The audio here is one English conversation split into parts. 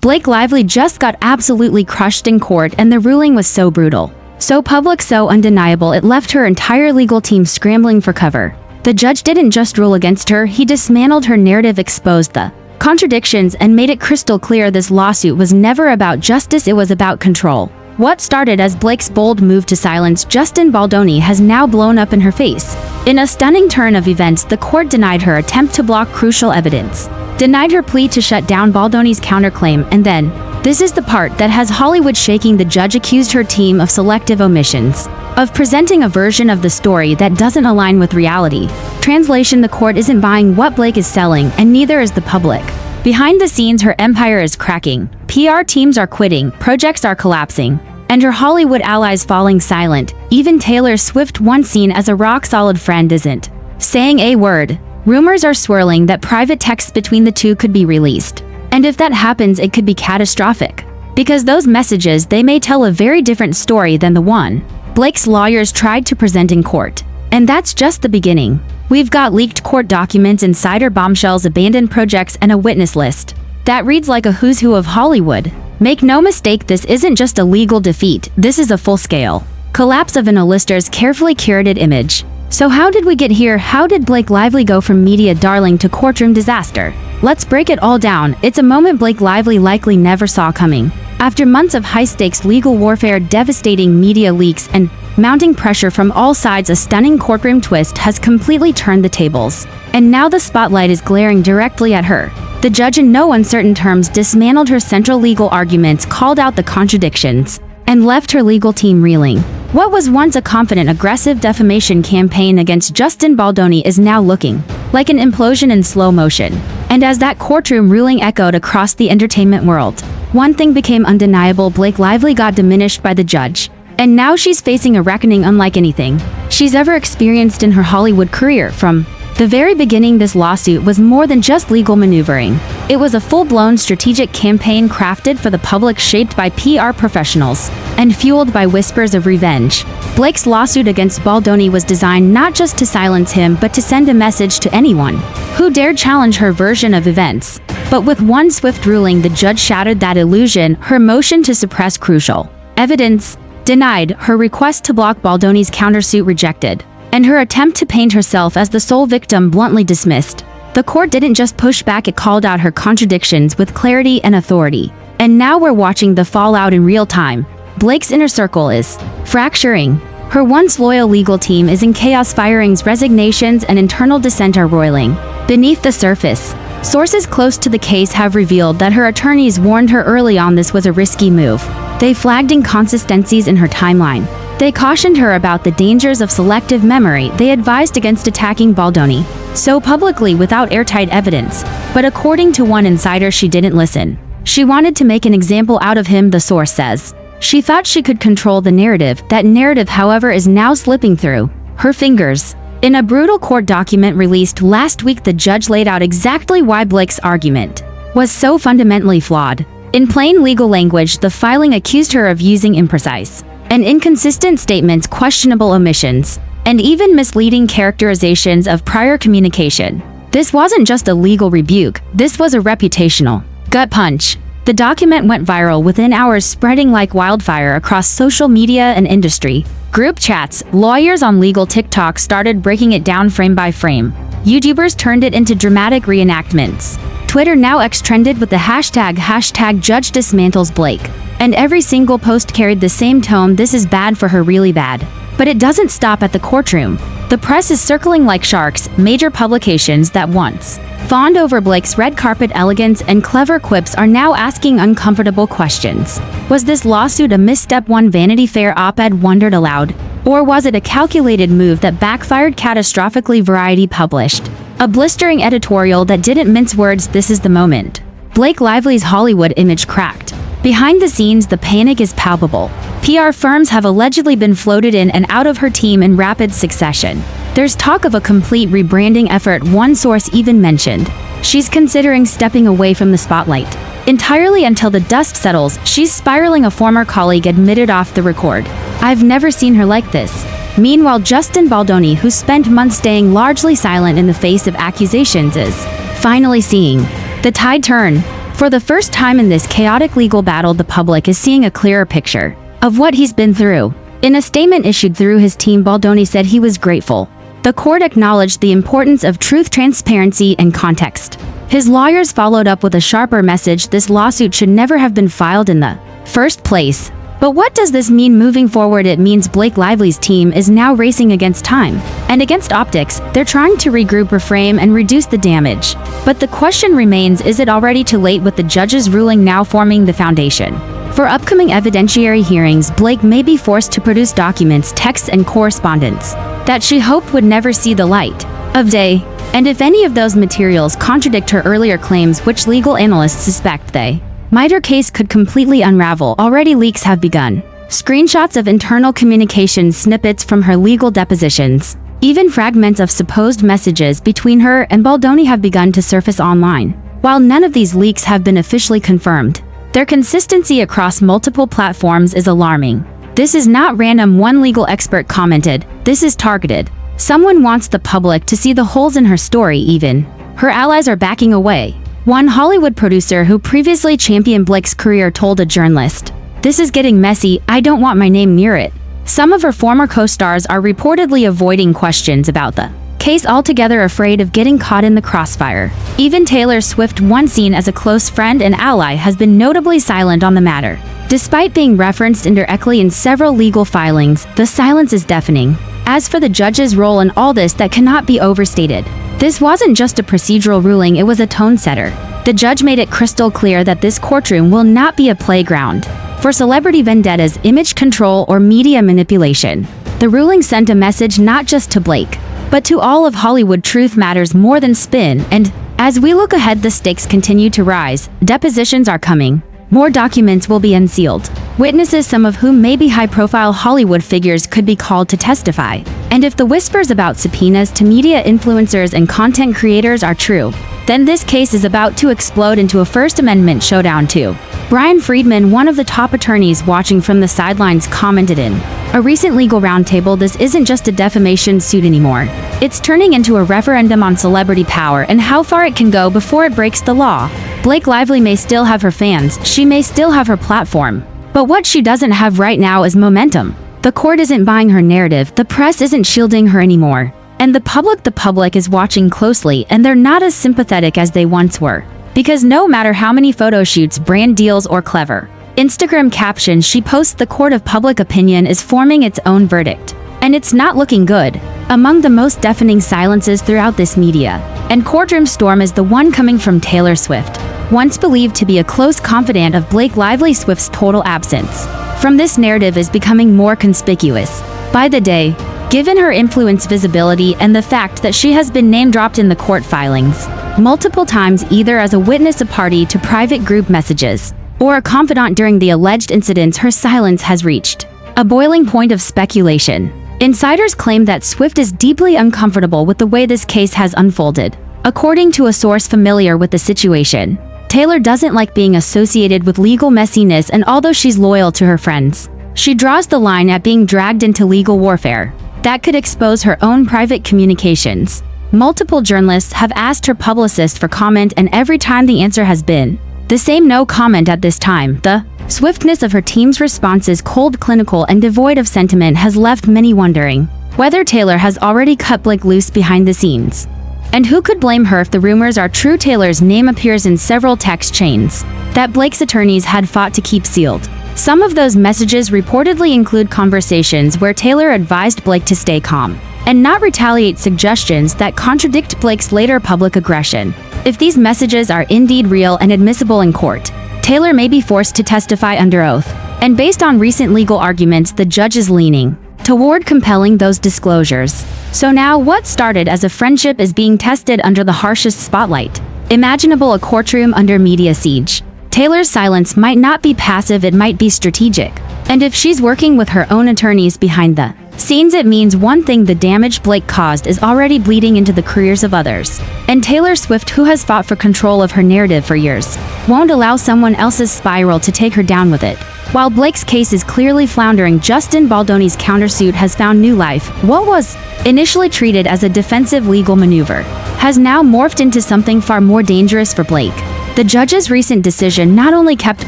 Blake Lively just got absolutely crushed in court, and the ruling was so brutal, so public, so undeniable, it left her entire legal team scrambling for cover. The judge didn't just rule against her, he dismantled her narrative, exposed the contradictions, and made it crystal clear this lawsuit was never about justice, it was about control. What started as Blake's bold move to silence Justin Baldoni has now blown up in her face. In a stunning turn of events, the court denied her attempt to block crucial evidence, denied her plea to shut down Baldoni's counterclaim, and then, this is the part that has Hollywood shaking, the judge accused her team of selective omissions, of presenting a version of the story that doesn't align with reality. Translation: the court isn't buying what Blake is selling, and neither is the public. Behind the scenes, her empire is cracking. PR teams are quitting, projects are collapsing, and her Hollywood allies falling silent. Even Taylor Swift, once seen as a rock-solid friend, isn't saying a word. Rumors are swirling that private texts between the two could be released. And if that happens, it could be catastrophic. Because those messages, they may tell a very different story than the one Blake's lawyers tried to present in court. And that's just the beginning. We've got leaked court documents, insider bombshells, abandoned projects, and a witness list that reads like a who's who of Hollywood. Make no mistake, this isn't just a legal defeat, this is a full-scale collapse of an A-lister's carefully curated image. So how did we get here? How did Blake Lively go from media darling to courtroom disaster? Let's break it all down. It's a moment Blake Lively likely never saw coming. After months of high-stakes legal warfare, devastating media leaks, and mounting pressure from all sides, a stunning courtroom twist has completely turned the tables. And now the spotlight is glaring directly at her. The judge, in no uncertain terms, dismantled her central legal arguments, called out the contradictions, and left her legal team reeling. What was once a confident, aggressive defamation campaign against Justin Baldoni is now looking like an implosion in slow motion. And as that courtroom ruling echoed across the entertainment world, one thing became undeniable: Blake Lively got diminished by the judge. And now she's facing a reckoning unlike anything she's ever experienced in her Hollywood career. From the very beginning, this lawsuit was more than just legal maneuvering. It was a full-blown strategic campaign crafted for the public, shaped by PR professionals, and fueled by whispers of revenge. Blake's lawsuit against Baldoni was designed not just to silence him, but to send a message to anyone who dared challenge her version of events. But with one swift ruling, the judge shattered that illusion. Her motion to suppress crucial evidence denied, her request to block Baldoni's countersuit rejected, and her attempt to paint herself as the sole victim bluntly dismissed. The court didn't just push back, it called out her contradictions with clarity and authority. And now we're watching the fallout in real time. Blake's inner circle is fracturing. Her once loyal legal team is in chaos. Firings, resignations, and internal dissent are roiling beneath the surface. Sources close to the case have revealed that her attorneys warned her early on this was a risky move. They flagged inconsistencies in her timeline. They cautioned her about the dangers of selective memory. They advised against attacking Baldoni so publicly without airtight evidence. But according to one insider, she didn't listen. She wanted to make an example out of him, the source says. She thought she could control the narrative. That narrative, however, is now slipping through her fingers. In a brutal court document released last week, the judge laid out exactly why Blake's argument was so fundamentally flawed. In plain legal language, the filing accused her of using imprecise and inconsistent statements, questionable omissions, and even misleading characterizations of prior communication. This wasn't just a legal rebuke, this was a reputational gut punch. The document went viral within hours, spreading like wildfire across social media and industry group chats. Lawyers on legal TikTok started breaking it down frame by frame. YouTubers turned it into dramatic reenactments. Twitter, now X, trended with the hashtag Judge Dismantles Blake. And every single post carried the same tone: this is bad for her, really bad. But it doesn't stop at the courtroom. The press is circling like sharks. Major publications that once fawned over Blake's red carpet elegance and clever quips are now asking uncomfortable questions. Was this lawsuit a misstep? One Vanity Fair op-ed wondered aloud. Or was it a calculated move that backfired catastrophically? Variety published a blistering editorial that didn't mince words: this is the moment Blake Lively's Hollywood image cracked. Behind the scenes, the panic is palpable. PR firms have allegedly been floated in and out of her team in rapid succession. There's talk of a complete rebranding effort. One source even mentioned she's considering stepping away from the spotlight entirely until the dust settles. She's spiraling, a former colleague admitted off the record. I've never seen her like this. Meanwhile, Justin Baldoni, who spent months staying largely silent in the face of accusations, is finally seeing the tide turn. For the first time in this chaotic legal battle, the public is seeing a clearer picture of what he's been through. In a statement issued through his team, Baldoni said he was grateful. The court acknowledged the importance of truth, transparency, and context. His lawyers followed up with a sharper message: this lawsuit should never have been filed in the first place. But what does this mean moving forward? It means Blake Lively's team is now racing against time and against optics. They're trying to regroup, reframe, and reduce the damage. But the question remains, is it already too late, with the judge's ruling now forming the foundation for upcoming evidentiary hearings? Blake may be forced to produce documents, texts, and correspondence that she hoped would never see the light of day. And if any of those materials contradict her earlier claims, which legal analysts suspect they might, her case could completely unravel. Already leaks have begun. Screenshots of internal communications, snippets from her legal depositions, even fragments of supposed messages between her and Baldoni have begun to surface online. While none of these leaks have been officially confirmed, their consistency across multiple platforms is alarming. This is not random, one legal expert commented. This is targeted. Someone wants the public to see the holes in her story. Even her allies are backing away. One Hollywood producer who previously championed Blake's career told a journalist, "This is getting messy. I don't want my name near it." Some of her former co-stars are reportedly avoiding questions about the case altogether, afraid of getting caught in the crossfire. Even Taylor Swift, once seen as a close friend and ally, has been notably silent on the matter. Despite being referenced indirectly in several legal filings, the silence is deafening. As for the judge's role in all this, that cannot be overstated. This wasn't just a procedural ruling, it was a tone setter. The judge made it crystal clear that this courtroom will not be a playground for celebrity vendettas, image control, or media manipulation. The ruling sent a message not just to Blake, but to all of Hollywood. Truth matters more than spin, and as we look ahead, the stakes continue to rise. Depositions are coming. More documents will be unsealed. Witnesses, some of whom may be high-profile Hollywood figures, could be called to testify. And if the whispers about subpoenas to media influencers and content creators are true, then this case is about to explode into a First Amendment showdown too. Brian Friedman, one of the top attorneys watching from the sidelines, commented in a recent legal roundtable, "This isn't just a defamation suit anymore. It's turning into a referendum on celebrity power and how far it can go before it breaks the law." Blake Lively may still have her fans, she may still have her platform, but what she doesn't have right now is momentum. The court isn't buying her narrative, the press isn't shielding her anymore, and the public is watching closely, and they're not as sympathetic as they once were. Because no matter how many photo shoots, brand deals, or clever Instagram captions she posts, the court of public opinion is forming its own verdict. And it's not looking good. Among the most deafening silences throughout this media and courtroom storm is the one coming from Taylor Swift, once believed to be a close confidant of Blake Lively. Swift's total absence from this narrative is becoming more conspicuous by the day, given her influence, visibility, and the fact that she has been name-dropped in the court filings multiple times, either as a witness, a party to private group messages, or a confidant during the alleged incidents. Her silence has reached a boiling point of speculation. Insiders claim that Swift is deeply uncomfortable with the way this case has unfolded. According to a source familiar with the situation, Taylor doesn't like being associated with legal messiness, and although she's loyal to her friends, she draws the line at being dragged into legal warfare that could expose her own private communications. Multiple journalists have asked her publicist for comment, and every time the answer has been the same: no comment at this time. The swiftness of her team's responses, cold, clinical, and devoid of sentiment, has left many wondering whether Taylor has already cut Blake loose behind the scenes. And who could blame her if the rumors are true? Taylor's name appears in several text chains that Blake's attorneys had fought to keep sealed. Some of those messages reportedly include conversations where Taylor advised Blake to stay calm and not retaliate, suggestions that contradict Blake's later public aggression. If these messages are indeed real and admissible in court, Taylor may be forced to testify under oath. And based on recent legal arguments, the judge is leaning toward compelling those disclosures. So now, what started as a friendship is being tested under the harshest spotlight imaginable, a courtroom under media siege. Taylor's silence might not be passive, it might be strategic. And if she's working with her own attorneys behind the scenes, it means one thing: the damage Blake caused is already bleeding into the careers of others. And Taylor Swift, who has fought for control of her narrative for years, won't allow someone else's spiral to take her down with it. While Blake's case is clearly floundering, Justin Baldoni's countersuit has found new life. What was initially treated as a defensive legal maneuver has now morphed into something far more dangerous for Blake. The judge's recent decision not only kept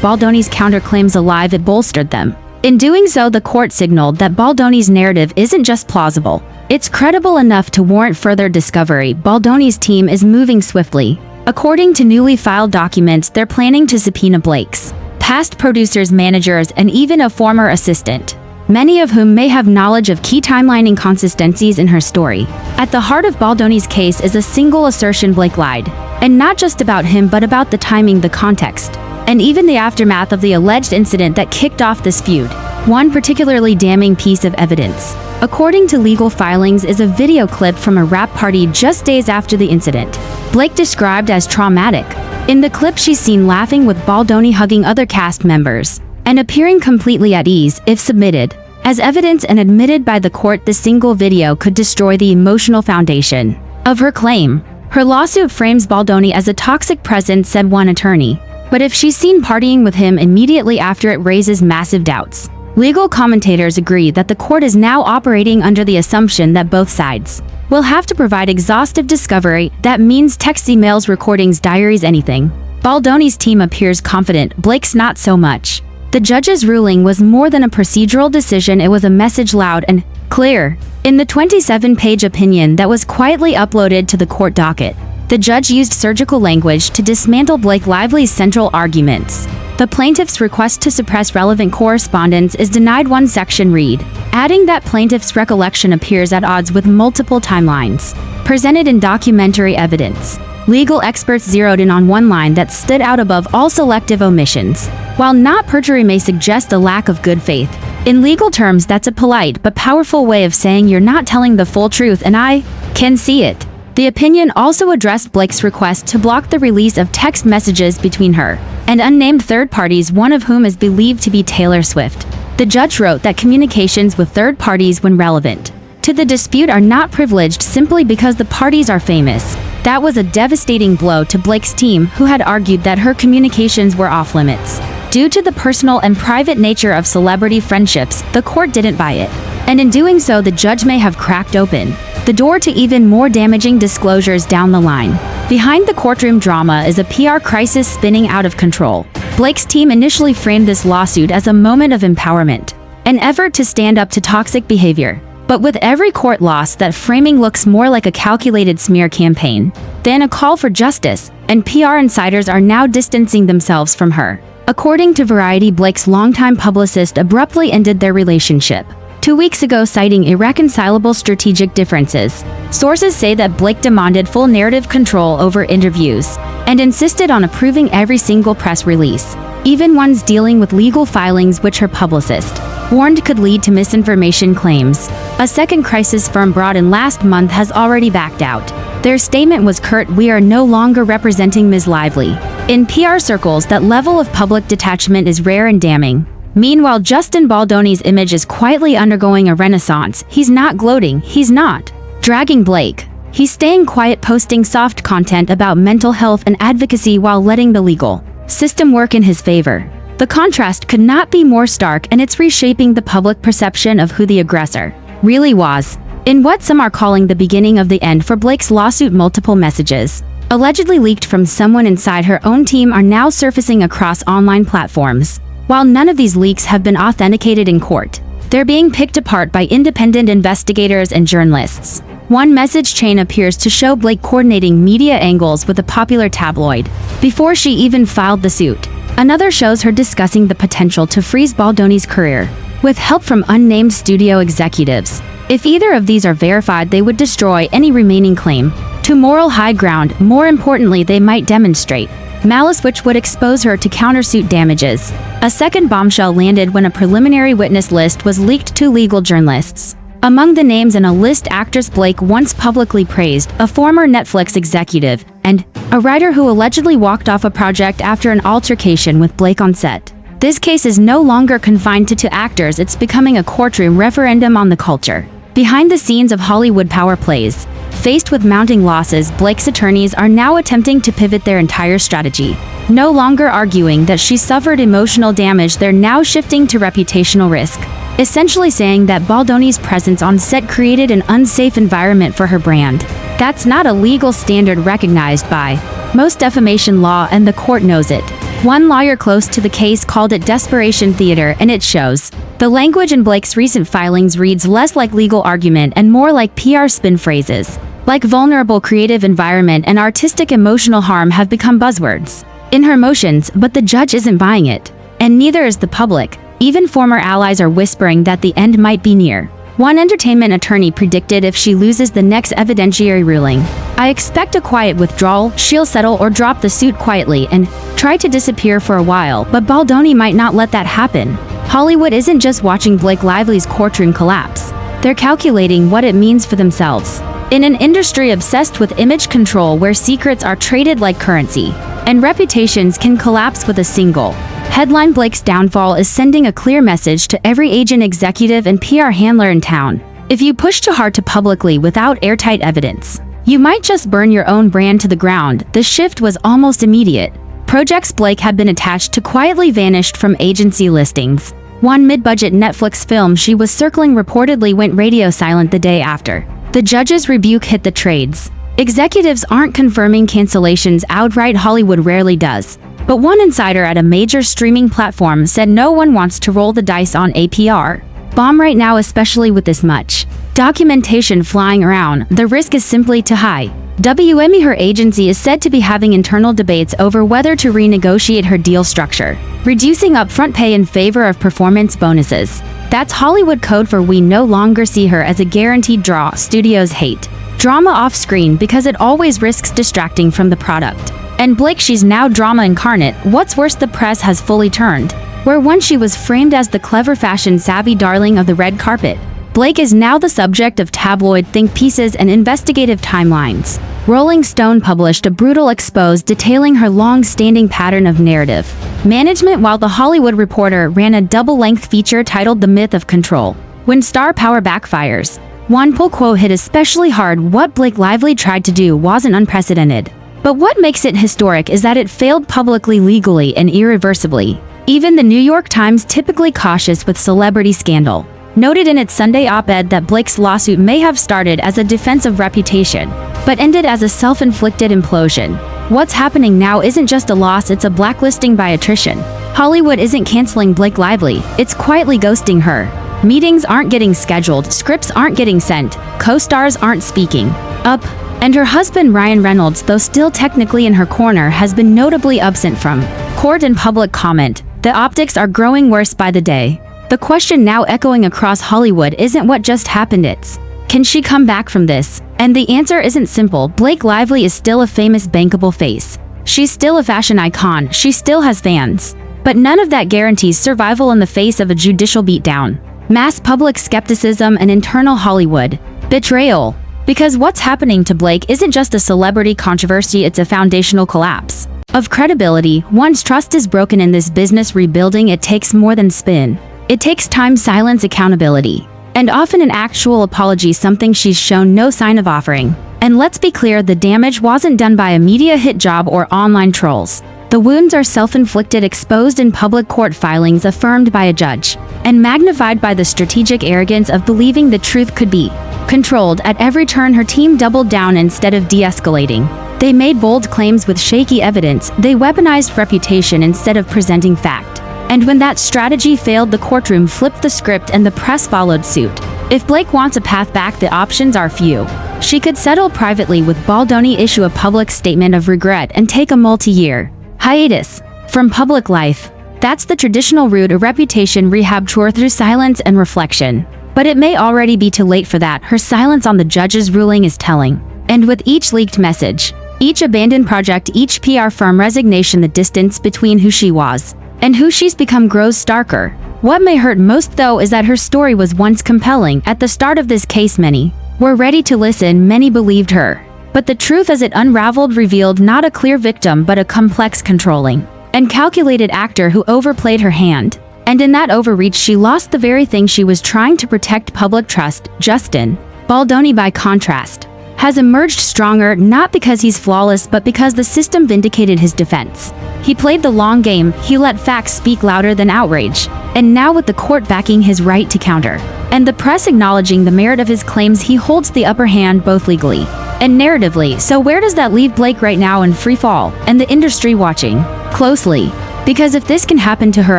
Baldoni's counterclaims alive, it bolstered them. In doing so, the court signaled that Baldoni's narrative isn't just plausible. It's credible enough to warrant further discovery. Baldoni's team is moving swiftly. According to newly filed documents, they're planning to subpoena Blake's past producers, managers, and even a former assistant, many of whom may have knowledge of key timeline inconsistencies in her story. At the heart of Baldoni's case is a single assertion: Blake lied. And not just about him, but about the timing, the context, and even the aftermath of the alleged incident that kicked off this feud. One particularly damning piece of evidence, according to legal filings, is a video clip from a rap party just days after the incident. Blake described as traumatic. In the clip, she's seen laughing with Baldoni hugging other cast members and appearing completely at ease. If submitted as evidence and admitted by the court, the single video could destroy the emotional foundation of her claim. Her lawsuit frames Baldoni as a toxic presence, said one attorney. But if she's seen partying with him immediately after, it raises massive doubts. Legal commentators agree that the court is now operating under the assumption that both sides will have to provide exhaustive discovery. That means texts, emails, recordings, diaries, anything. Baldoni's team appears confident. Blake's not so much. The judge's ruling was more than a procedural decision, it was a message, loud and clear. In the 27-page opinion that was quietly uploaded to the court docket, the judge used surgical language to dismantle Blake Lively's central arguments. The plaintiff's request to suppress relevant correspondence is denied. One section read, adding that plaintiff's recollection appears at odds with multiple timelines presented in documentary evidence. Legal experts zeroed in on one line that stood out above all: selective omissions. While not perjury, may suggest a lack of good faith. In legal terms, that's a polite but powerful way of saying you're not telling the full truth, and I can see it. The opinion also addressed Blake's request to block the release of text messages between her and unnamed third parties, one of whom is believed to be Taylor Swift. The judge wrote that communications with third parties, when relevant to the dispute, are not privileged simply because the parties are famous. That was a devastating blow to Blake's team, who had argued that her communications were off limits due to the personal and private nature of celebrity friendships. The court didn't buy it, and in doing so, the judge may have cracked open the door to even more damaging disclosures down the line. Behind the courtroom drama is a PR crisis spinning out of control. Blake's team initially framed this lawsuit as a moment of empowerment, an effort to stand up to toxic behavior. But with every court loss, that framing looks more like a calculated smear campaign than a call for justice, and PR insiders are now distancing themselves from her. According to Variety, Blake's longtime publicist abruptly ended their relationship 2 weeks ago, citing irreconcilable strategic differences. Sources say that Blake demanded full narrative control over interviews and insisted on approving every single press release, even ones dealing with legal filings, which her publicist warned could lead to misinformation claims. A second crisis firm brought in last month has already backed out. Their statement was curt: "We are no longer representing Ms. Lively." In PR circles, that level of public detachment is rare and damning. Meanwhile, Justin Baldoni's image is quietly undergoing a renaissance. He's not gloating, he's not dragging Blake. He's staying quiet, posting soft content about mental health and advocacy while letting the legal system work in his favor. The contrast could not be more stark, and it's reshaping the public perception of who the aggressor really was. In what some are calling the beginning of the end for Blake's lawsuit, multiple messages, allegedly leaked from someone inside her own team, are now surfacing across online platforms. While none of these leaks have been authenticated in court, they're being picked apart by independent investigators and journalists. One message chain appears to show Blake coordinating media angles with a popular tabloid before she even filed the suit. Another shows her discussing the potential to freeze Baldoni's career with help from unnamed studio executives. If either of these are verified, they would destroy any remaining claim to moral high ground. More importantly, they might demonstrate malice, which would expose her to countersuit damages. A second bombshell landed when a preliminary witness list was leaked to legal journalists. Among the names in a list, actress Blake once publicly praised, a former Netflix executive, and a writer who allegedly walked off a project after an altercation with Blake on set. This case is no longer confined to two actors, it's becoming a courtroom referendum on the culture behind the scenes of Hollywood power plays. Faced with mounting losses, Blake's attorneys are now attempting to pivot their entire strategy. No longer arguing that she suffered emotional damage, they're now shifting to reputational risk, essentially saying that Baldoni's presence on set created an unsafe environment for her brand. That's not a legal standard recognized by most defamation law, and the court knows it. One lawyer close to the case called it desperation theater, and it shows. The language in Blake's recent filings reads less like legal argument and more like PR spin phrases. Like vulnerable creative environment and artistic emotional harm have become buzzwords in her motions, but the judge isn't buying it. And neither is the public. Even former allies are whispering that the end might be near. One entertainment attorney predicted if she loses the next evidentiary ruling, "I expect a quiet withdrawal, she'll settle or drop the suit quietly and try to disappear for a while," but Baldoni might not let that happen. Hollywood isn't just watching Blake Lively's courtroom collapse. They're calculating what it means for themselves. In an industry obsessed with image control where secrets are traded like currency, and reputations can collapse with a single headline, Blake's downfall is sending a clear message to every agent, executive, and PR handler in town. If you push too hard to publicly without airtight evidence, you might just burn your own brand to the ground. The shift was almost immediate. Projects Blake had been attached to quietly vanished from agency listings. One mid-budget Netflix film she was circling reportedly went radio silent the day after. The judge's rebuke hit the trades. Executives aren't confirming cancellations outright. Hollywood rarely does. But one insider at a major streaming platform said no one wants to roll the dice on APR bomb right now, especially with this much documentation flying around. The risk is simply too high. WME, her agency, is said to be having internal debates over whether to renegotiate her deal structure, reducing upfront pay in favor of performance bonuses. That's Hollywood code for we no longer see her as a guaranteed draw. Studios hate drama off-screen because it always risks distracting from the product. And Blake, she's now drama incarnate. What's worse, the press has fully turned. Where once she was framed as the clever fashion-savvy darling of the red carpet, Blake is now the subject of tabloid think pieces and investigative timelines. Rolling Stone published a brutal expose detailing her long-standing pattern of narrative management, while The Hollywood Reporter ran a double-length feature titled The Myth of Control. When star power backfires, one pull quote hit especially hard. What Blake Lively tried to do wasn't unprecedented. But what makes it historic is that it failed publicly, legally, and irreversibly. Even the New York Times, typically cautious with celebrity scandal, noted in its Sunday op-ed that Blake's lawsuit may have started as a defense of reputation, but ended as a self-inflicted implosion. What's happening now isn't just a loss, it's a blacklisting by attrition. Hollywood isn't canceling Blake Lively, it's quietly ghosting her. Meetings aren't getting scheduled, scripts aren't getting sent, co-stars aren't speaking up, and her husband Ryan Reynolds, though still technically in her corner, has been notably absent from court and public comment. The optics are growing worse by the day. The question now echoing across Hollywood isn't what just happened, it's, can she come back from this? And the answer isn't simple. Blake Lively is still a famous, bankable face. She's still a fashion icon, she still has fans. But none of that guarantees survival in the face of a judicial beatdown, mass public skepticism, and internal Hollywood betrayal. Because what's happening to Blake isn't just a celebrity controversy, it's a foundational collapse of credibility. Once trust is broken in this business, rebuilding it takes more than spin. It takes time, silence, accountability, and often an actual apology, something she's shown no sign of offering. And let's be clear, the damage wasn't done by a media hit job or online trolls. The wounds are self-inflicted, exposed in public court filings, affirmed by a judge, and magnified by the strategic arrogance of believing the truth could be controlled. At every turn, her team doubled down instead of de-escalating. They made bold claims with shaky evidence. They weaponized reputation instead of presenting fact. And when that strategy failed, the courtroom flipped the script and the press followed suit. If Blake wants a path back, the options are few. She could settle privately with Baldoni, issue a public statement of regret, and take a multi-year hiatus from public life. That's the traditional route, a reputation rehab tour through silence and reflection. But it may already be too late for that. Her silence on the judge's ruling is telling. And with each leaked message, each abandoned project, each PR firm resignation, the distance between who she was and who she's become grows starker. What may hurt most, though, is that her story was once compelling. At the start of this case, many were ready to listen, many believed her. But the truth as it unraveled revealed not a clear victim, but a complex, controlling, and calculated actor who overplayed her hand. And in that overreach, she lost the very thing she was trying to protect: public trust. Justin Baldoni, by contrast, has emerged stronger, not because he's flawless, but because the system vindicated his defense. He played the long game, he let facts speak louder than outrage. And now, with the court backing his right to counter, and the press acknowledging the merit of his claims, he holds the upper hand, both legally and narratively, so where does that leave Blake right now in free fall, and the industry watching closely? Because if this can happen to her,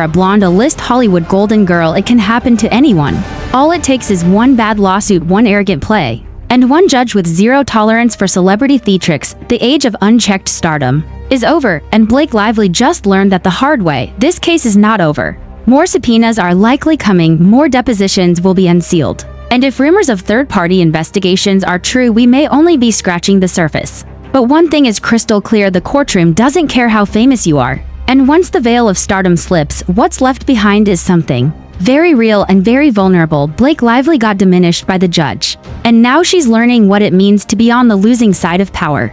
a blonde A-list Hollywood golden girl, it can happen to anyone. All it takes is one bad lawsuit, one arrogant play, and one judge with zero tolerance for celebrity theatrics. The age of unchecked stardom is over, and Blake Lively just learned that the hard way. This case is not over. More subpoenas are likely coming, more depositions will be unsealed. And if rumors of third-party investigations are true, we may only be scratching the surface. But one thing is crystal clear: the courtroom doesn't care how famous you are. And once the veil of stardom slips, what's left behind is something very real and very vulnerable. Blake Lively got diminished by the judge, and now she's learning what it means to be on the losing side of power.